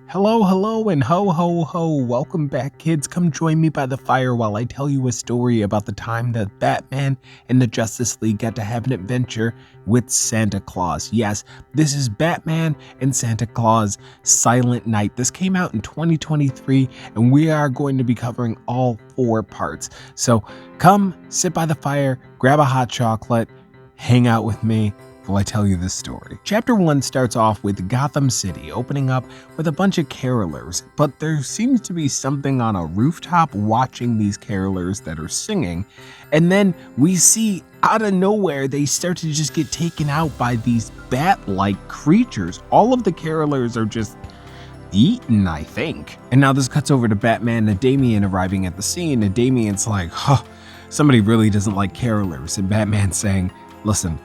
Hello, hello, and ho, ho, ho. Welcome back, kids. Come join me by the fire while I tell you a story about the time that Batman and the Justice League got to have an adventure with Santa Claus. Yes, this is Batman and Santa Claus Silent Night. This came out in 2023, and we are going to be covering all 4 parts. So come sit by the fire, grab a hot chocolate, hang out with me while I tell you this story. Chapter 1 starts off with Gotham City opening up with a bunch of carolers, but there seems to be something on a rooftop watching these carolers that are singing, and then we see out of nowhere they start to just get taken out by these bat-like creatures. All of the carolers are just eaten, I think. And now this cuts over to Batman and Damian arriving at the scene, and Damian's like, somebody really doesn't like carolers, and Batman's saying, listen,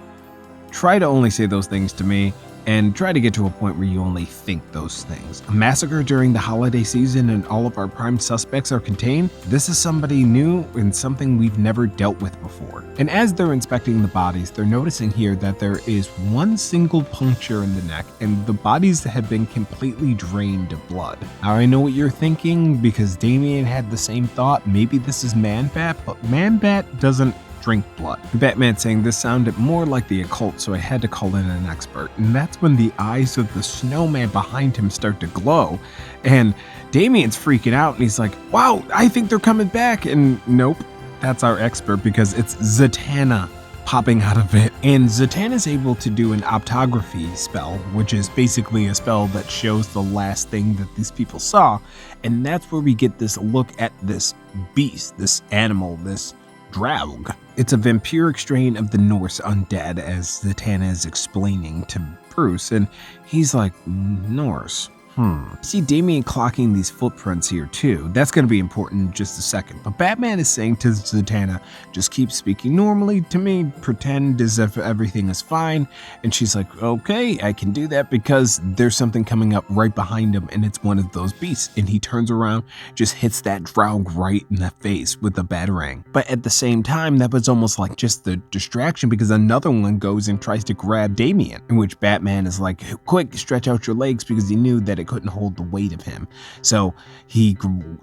try to only say those things to me, and try to get to a point where you only think those things. A massacre during the holiday season and all of our prime suspects are contained? This is somebody new and something we've never dealt with before. And as they're inspecting the bodies, they're noticing here that there is one single puncture in the neck, and the bodies have been completely drained of blood. Now I know what you're thinking, because Damian had the same thought. Maybe this is Man-Bat, but Man-Bat doesn't drink blood. Batman saying this sounded more like the occult, so I had to call in an expert. And that's when the eyes of the snowman behind him start to glow, and Damian's freaking out, and he's like, wow, I think they're coming back. And nope, that's our expert, because it's Zatanna popping out of it. And Zatanna's able to do an optography spell, which is basically a spell that shows the last thing that these people saw. And that's where we get this look at this beast, this animal, this Draug. It's a vampiric strain of the Norse undead, as Zatanna is explaining to Bruce, and he's like, Norse? See Damian clocking these footprints here too. That's going to be important in just a second. But Batman is saying to Zatanna, just keep speaking normally to me, pretend as if everything is fine. And she's like, okay, I can do that, because there's something coming up right behind him, and it's one of those beasts. And he turns around, just hits that Draug right in the face with a batarang. But at the same time, that was almost like just the distraction, because another one goes and tries to grab Damian, in which Batman is like, quick, stretch out your legs, because he knew that it couldn't hold the weight of him. So he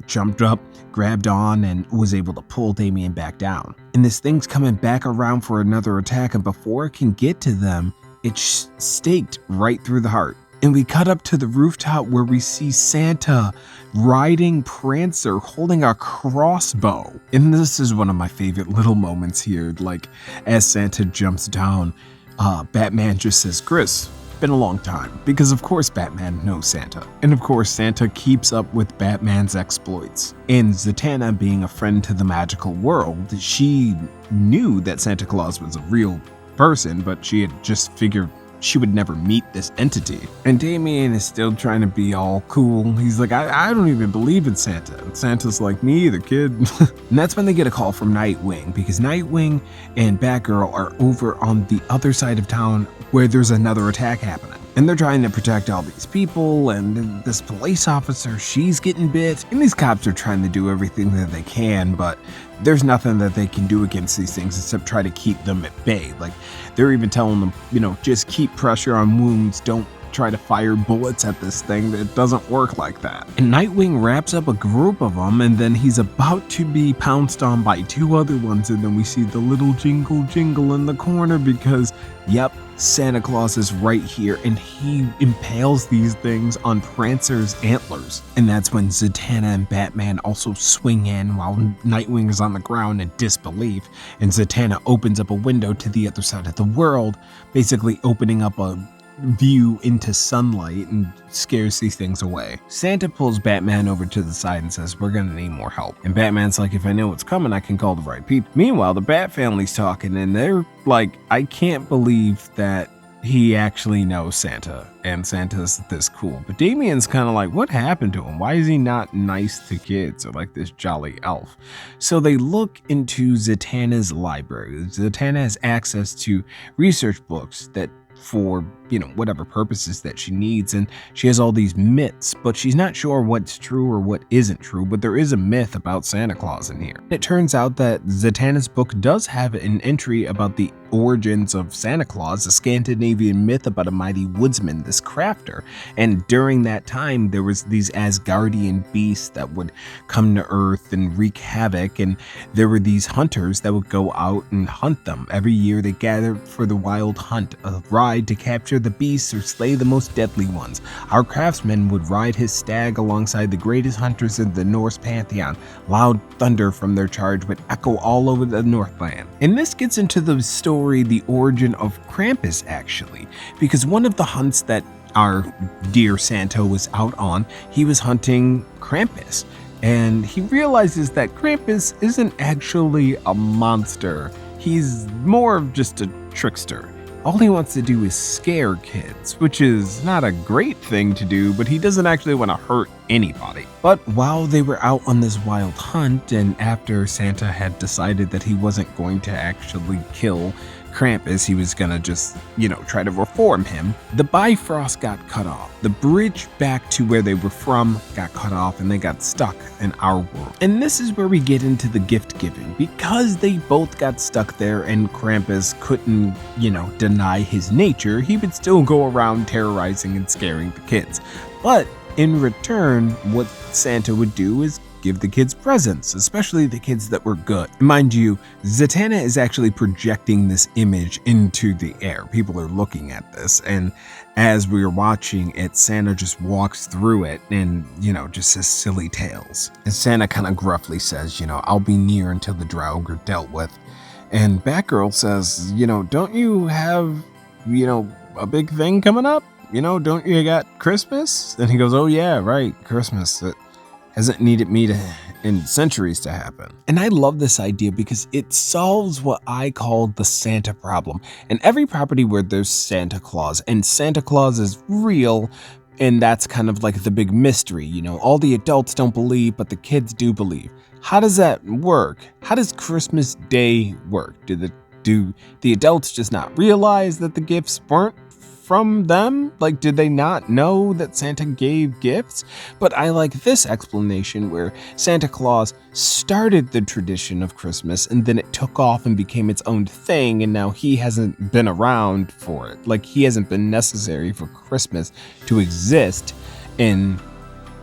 jumped up, grabbed on, and was able to pull Damian back down. And this thing's coming back around for another attack, and before it can get to them, it's staked right through the heart. And we cut up to the rooftop where we see Santa riding Prancer holding a crossbow. And this is one of my favorite little moments here. Like, as Santa jumps down, Batman just says, Chris, been a long time, because of course Batman knows Santa, and of course Santa keeps up with Batman's exploits. And Zatanna, being a friend to the magical world, she knew that Santa Claus was a real person, but she had just figured she would never meet this entity. And Damian is still trying to be all cool. He's like, I don't even believe in Santa. And Santa's like, me either, kid. And that's when they get a call from Nightwing, because Nightwing and Batgirl are over on the other side of town where there's another attack happening. And they're trying to protect all these people, and this police officer, she's getting bit. And these cops are trying to do everything that they can, but there's nothing that they can do against these things except try to keep them at bay. Like, they're even telling them, just keep pressure on wounds, don't try to fire bullets at this thing. It doesn't work like that. And Nightwing wraps up a group of them, and then he's about to be pounced on by 2 other ones, and then we see the little jingle jingle in the corner, because, yep, Santa Claus is right here, and he impales these things on Prancer's antlers. And that's when Zatanna and Batman also swing in while Nightwing is on the ground in disbelief, and Zatanna opens up a window to the other side of the world, basically opening up a view into sunlight, and scares these things away. Santa pulls Batman over to the side and says, we're gonna need more help. And Batman's like, if I know what's coming, I can call the right people. Meanwhile, the Bat family's talking, and they're like, I can't believe that he actually knows Santa, and Santa's this cool. But Damian's kind of like, what happened to him? Why is he not nice to kids, or like this jolly elf? So they look into Zatanna's library. Zatanna has access to research books that for whatever purposes that she needs. And she has all these myths, but she's not sure what's true or what isn't true. But there is a myth about Santa Claus in here. It turns out that Zatanna's book does have an entry about the origins of Santa Claus, a Scandinavian myth about a mighty woodsman, this crafter. And during that time, there was these Asgardian beasts that would come to Earth and wreak havoc, and there were these hunters that would go out and hunt them. Every year they gathered for the wild hunt, a ride to capture the beasts or slay the most deadly ones. Our craftsman would ride his stag alongside the greatest hunters in the Norse pantheon. Loud thunder from their charge would echo all over the Northland. And this gets into the story, the origin of Krampus, actually, because one of the hunts that our dear Santa was out on, he was hunting Krampus, and he realizes that Krampus isn't actually a monster. He's more of just a trickster. All he wants to do is scare kids, which is not a great thing to do, but he doesn't actually want to hurt anybody. But while they were out on this wild hunt, and after Santa had decided that he wasn't going to actually kill Krampus, he was gonna just, try to reform him, the Bifrost got cut off. The bridge back to where they were from got cut off, and they got stuck in our world. And this is where we get into the gift giving, because they both got stuck there and Krampus couldn't, deny his nature. He would still go around terrorizing and scaring the kids. But in return, what Santa would do is give the kids presents, especially the kids that were good. Mind you, Zatanna is actually projecting this image into the air. People are looking at this, and as we are watching it, Santa just walks through it and, just says silly tales. And Santa kind of gruffly says, I'll be near until the Draug are dealt with. And Batgirl says, don't you have, a big thing coming up? Don't you got Christmas? And he goes, oh yeah, right, Christmas. It hasn't needed me in centuries to happen. And I love this idea because it solves what I call the Santa problem. In every property where there's Santa Claus, and Santa Claus is real, and that's kind of like the big mystery, all the adults don't believe, but the kids do believe. How does that work? How does Christmas Day work? Do the adults just not realize that the gifts weren't from them? Like, did they not know that Santa gave gifts? But I like this explanation where Santa Claus started the tradition of Christmas, and then it took off and became its own thing, and now he hasn't been around for it. Like, he hasn't been necessary for Christmas to exist in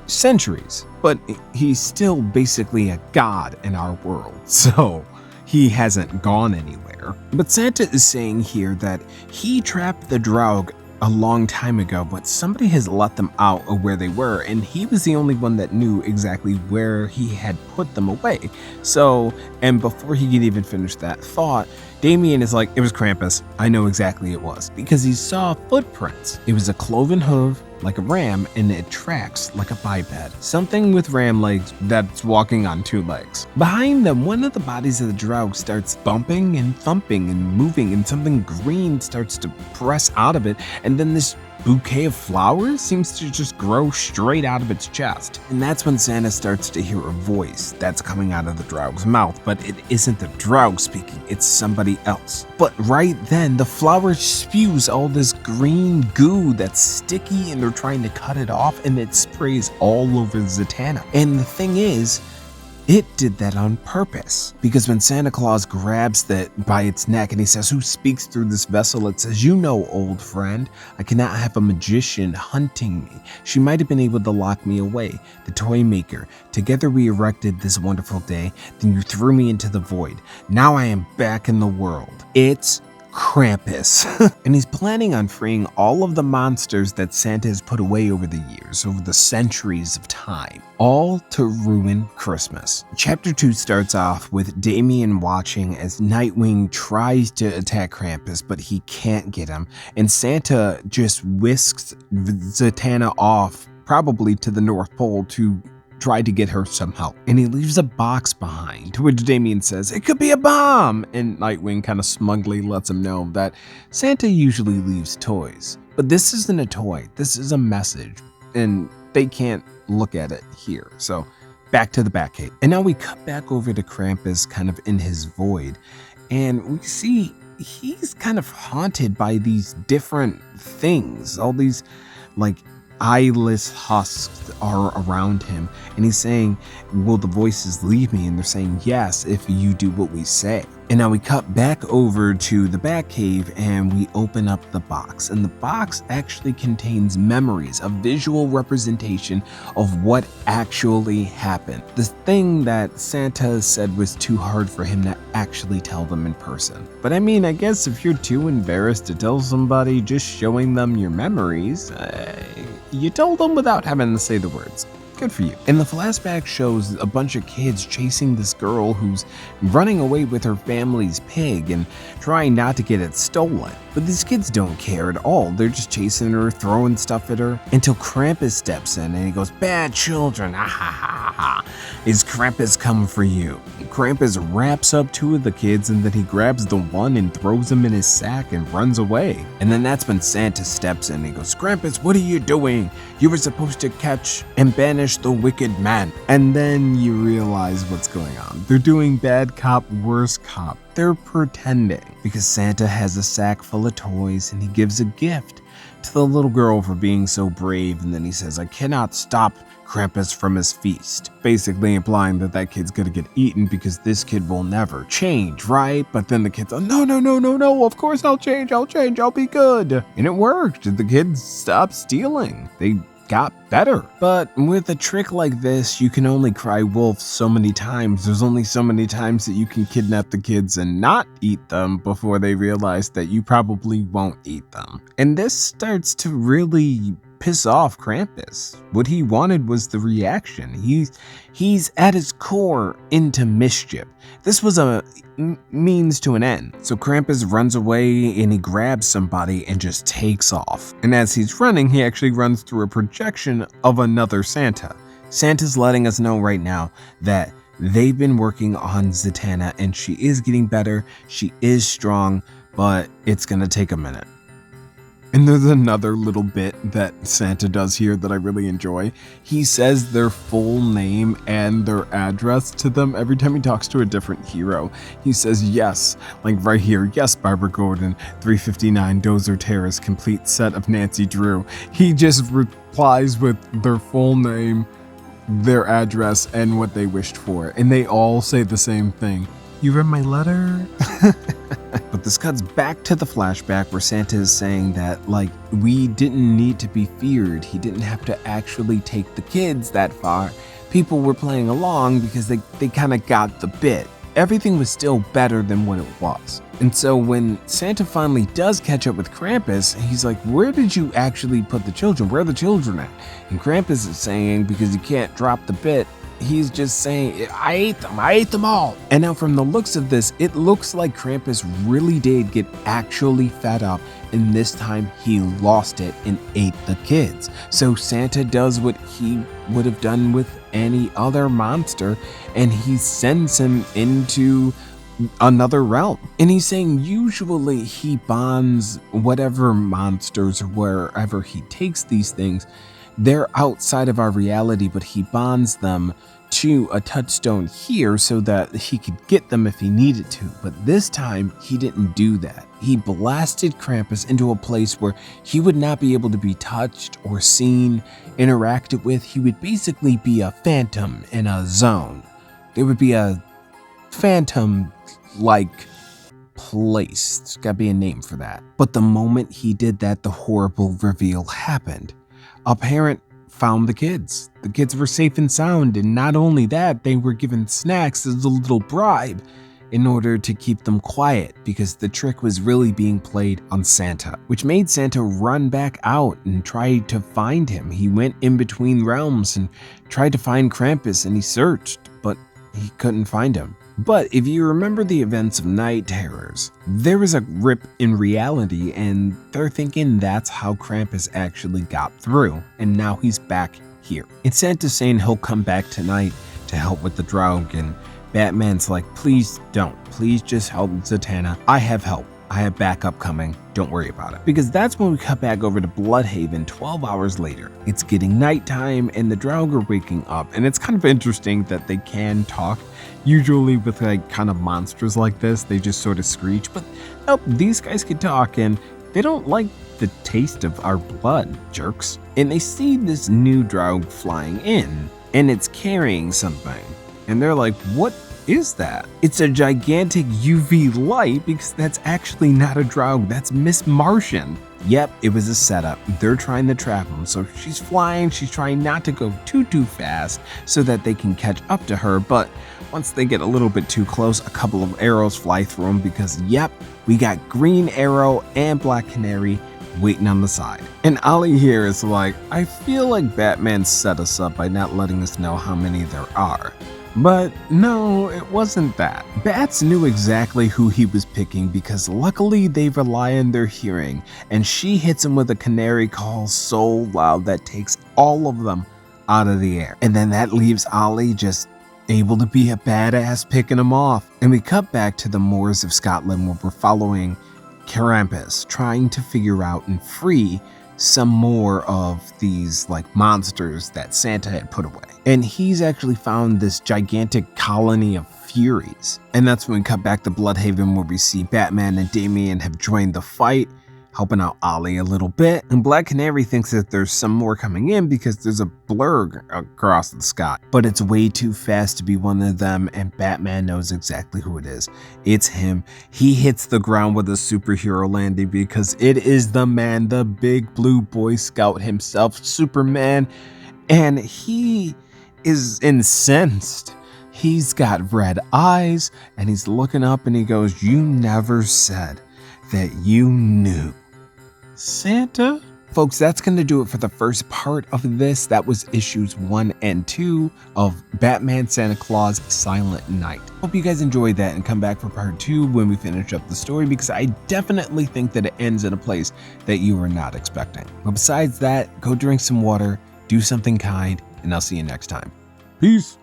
centuries, but he's still basically a god in our world, so he hasn't gone anywhere. But Santa is saying here that he trapped the Draug a long time ago, but somebody has let them out of where they were, and he was the only one that knew exactly where he had put them away. So, and before he could even finish that thought, Damien is like, it was Krampus. I know exactly it was, because he saw footprints. It was a cloven hoof, like a ram, and it tracks like a biped. Something with ram legs that's walking on two legs. Behind them, one of the bodies of the Draug starts bumping and thumping and moving, and something green starts to press out of it, and then this bouquet of flowers seems to just grow straight out of its chest. And that's when Santa starts to hear a voice that's coming out of the Draug's mouth, but it isn't the Draug speaking, it's somebody else. But right then, the flower spews all this green goo that's sticky, and they're trying to cut it off, and it sprays all over Zatanna. And the thing is, it did that on purpose, because when Santa Claus grabs it by its neck and he says, who speaks through this vessel? It says, you know, old friend, I cannot have a magician hunting me. She might have been able to lock me away, the toy maker. Together we erected this wonderful day. Then you threw me into the void. Now I am back in the world. It's Krampus. And he's planning on freeing all of the monsters that Santa has put away over the years, over the centuries of time, all to ruin Christmas. Chapter 2 starts off with Damien watching as Nightwing tries to attack Krampus, but he can't get him, and Santa just whisks Zatanna off, probably to the North Pole, to try to get her some help. And he leaves a box behind, to which Damien says, it could be a bomb! And Nightwing kind of smugly lets him know that Santa usually leaves toys. But this isn't a toy, this is a message, and they can't look at it here. So back to the Batcave. And now we cut back over to Krampus kind of in his void, and we see he's kind of haunted by these different things. All these like eyeless husks are around him, and he's saying, will the voices leave me? And they're saying, yes, if you do what we say. And now we cut back over to the Batcave and we open up the box, and the box actually contains memories, a visual representation of what actually happened. The thing that Santa said was too hard for him to actually tell them in person. But I mean, I guess if you're too embarrassed to tell somebody, just showing them your memories, you told them without having to say the words. Good for you. And the flashback shows a bunch of kids chasing this girl who's running away with her family's pig and trying not to get it stolen. But these kids don't care at all. They're just chasing her, throwing stuff at her, until Krampus steps in and he goes, bad children, ah ha ha ha. Is Krampus come for you? Krampus wraps up two of the kids and then he grabs the one and throws him in his sack and runs away. And then that's when Santa steps in and he goes, Krampus, what are you doing? You were supposed to catch and banish the wicked man. And then you realize what's going on. They're doing bad cop, worse cop. They're pretending because Santa has a sack full of toys and he gives a gift to the little girl for being so brave. And then he says, I cannot stop Krampus from his feast, basically implying that that kid's gonna get eaten because this kid will never change, right? But then the kid's like, no, of course I'll change, I'll be good. And it worked. The kids stopped stealing. They got better. But with a trick like this, you can only cry wolf so many times. There's only so many times that you can kidnap the kids and not eat them before they realize that you probably won't eat them. And this starts to really piss off Krampus. What he wanted was the reaction. He's at his core into mischief. This was a means to an end. So Krampus runs away and he grabs somebody and just takes off. And as he's running, he actually runs through a projection of another Santa. Santa's letting us know right now that they've been working on Zatanna and she is getting better. She is strong, but it's gonna take a minute. And there's another little bit that Santa does here that I really enjoy. He says their full name and their address to them every time he talks to a different hero. He says, yes, like right here, yes, Barbara Gordon, 359 Dozer Terrace, complete set of Nancy Drew. He just replies with their full name, their address, and what they wished for. And they all say the same thing. You read my letter? But this cuts back to the flashback where Santa is saying that, like, we didn't need to be feared. He didn't have to actually take the kids that far. People were playing along because they kind of got the bit. Everything was still better than what it was. And so when Santa finally does catch up with Krampus, he's like, where did you actually put the children? Where are the children at? And Krampus is saying, because you can't drop the bit, he's just saying, I ate them all. And now from the looks of this, it looks like Krampus really did get actually fed up, and this time he lost it and ate the kids. So Santa does what he would have done with any other monster, and he sends him into another realm. And he's saying usually he bonds whatever monsters or wherever he takes these things, they're outside of our reality, but he bonds them to a touchstone here so that he could get them if he needed to. But this time, he didn't do that. He blasted Krampus into a place where he would not be able to be touched or seen, interacted with. He would basically be a phantom in a zone. There would be a phantom-like place. There's gotta be a name for that. But the moment he did that, the horrible reveal happened. A parent found the kids. The kids were safe and sound, and not only that, they were given snacks as a little bribe in order to keep them quiet, because the trick was really being played on Santa, which made Santa run back out and try to find him. He went in between realms and tried to find Krampus, and he searched, but he couldn't find him. But if you remember the events of Night Terrors, there was a rip in reality, and they're thinking that's how Krampus actually got through, and now he's back here. And Santa's saying he'll come back tonight to help with the drug, and Batman's like, please don't. Please just help Zatanna. I have help. I have backup coming. Don't worry about it. Because that's when we cut back over to Bloodhaven 12 hours later. It's getting nighttime and the Draug are waking up. And it's kind of interesting that they can talk. Usually with like kind of monsters like this, they just sort of screech. But nope, these guys can talk and they don't like the taste of our blood, jerks. And they see this new Draug flying in and it's carrying something. And they're like, what is that? It's a gigantic UV light because that's actually not a Draug, that's Miss Martian. Yep, it was a setup. They're trying to trap him. So she's flying, she's trying not to go too fast so that they can catch up to her. But once they get a little bit too close, a couple of arrows fly through them because yep, we got Green Arrow and Black Canary waiting on the side. And Ollie here is like, I feel like Batman set us up by not letting us know how many there are. But no, it wasn't that. Bats knew exactly who he was picking because luckily they rely on their hearing, and she hits him with a canary call so loud that takes all of them out of the air. And then that leaves Ollie just able to be a badass picking them off. And we cut back to the moors of Scotland where we're following Krampus trying to figure out and free some more of these like monsters that Santa had put away. And he's actually found this gigantic colony of Furies. And that's when we cut back to Bloodhaven where we see Batman and Damian have joined the fight, helping out Ollie a little bit. And Black Canary thinks that there's some more coming in because there's a blur across the sky. But it's way too fast to be one of them, and Batman knows exactly who it is. It's him. He hits the ground with a superhero landing because it is the man, the big blue Boy Scout himself, Superman. And he is incensed. He's got red eyes and he's looking up and he goes, "You never said that you knew Santa?" Folks, that's going to do it for the first part of this. That was issues 1 and 2 of Batman Santa Claus Silent Night. Hope you guys enjoyed that and come back for part 2 when we finish up the story, because I definitely think that it ends in a place that you were not expecting. But besides that, go drink some water, do something kind, and I'll see you next time. Peace.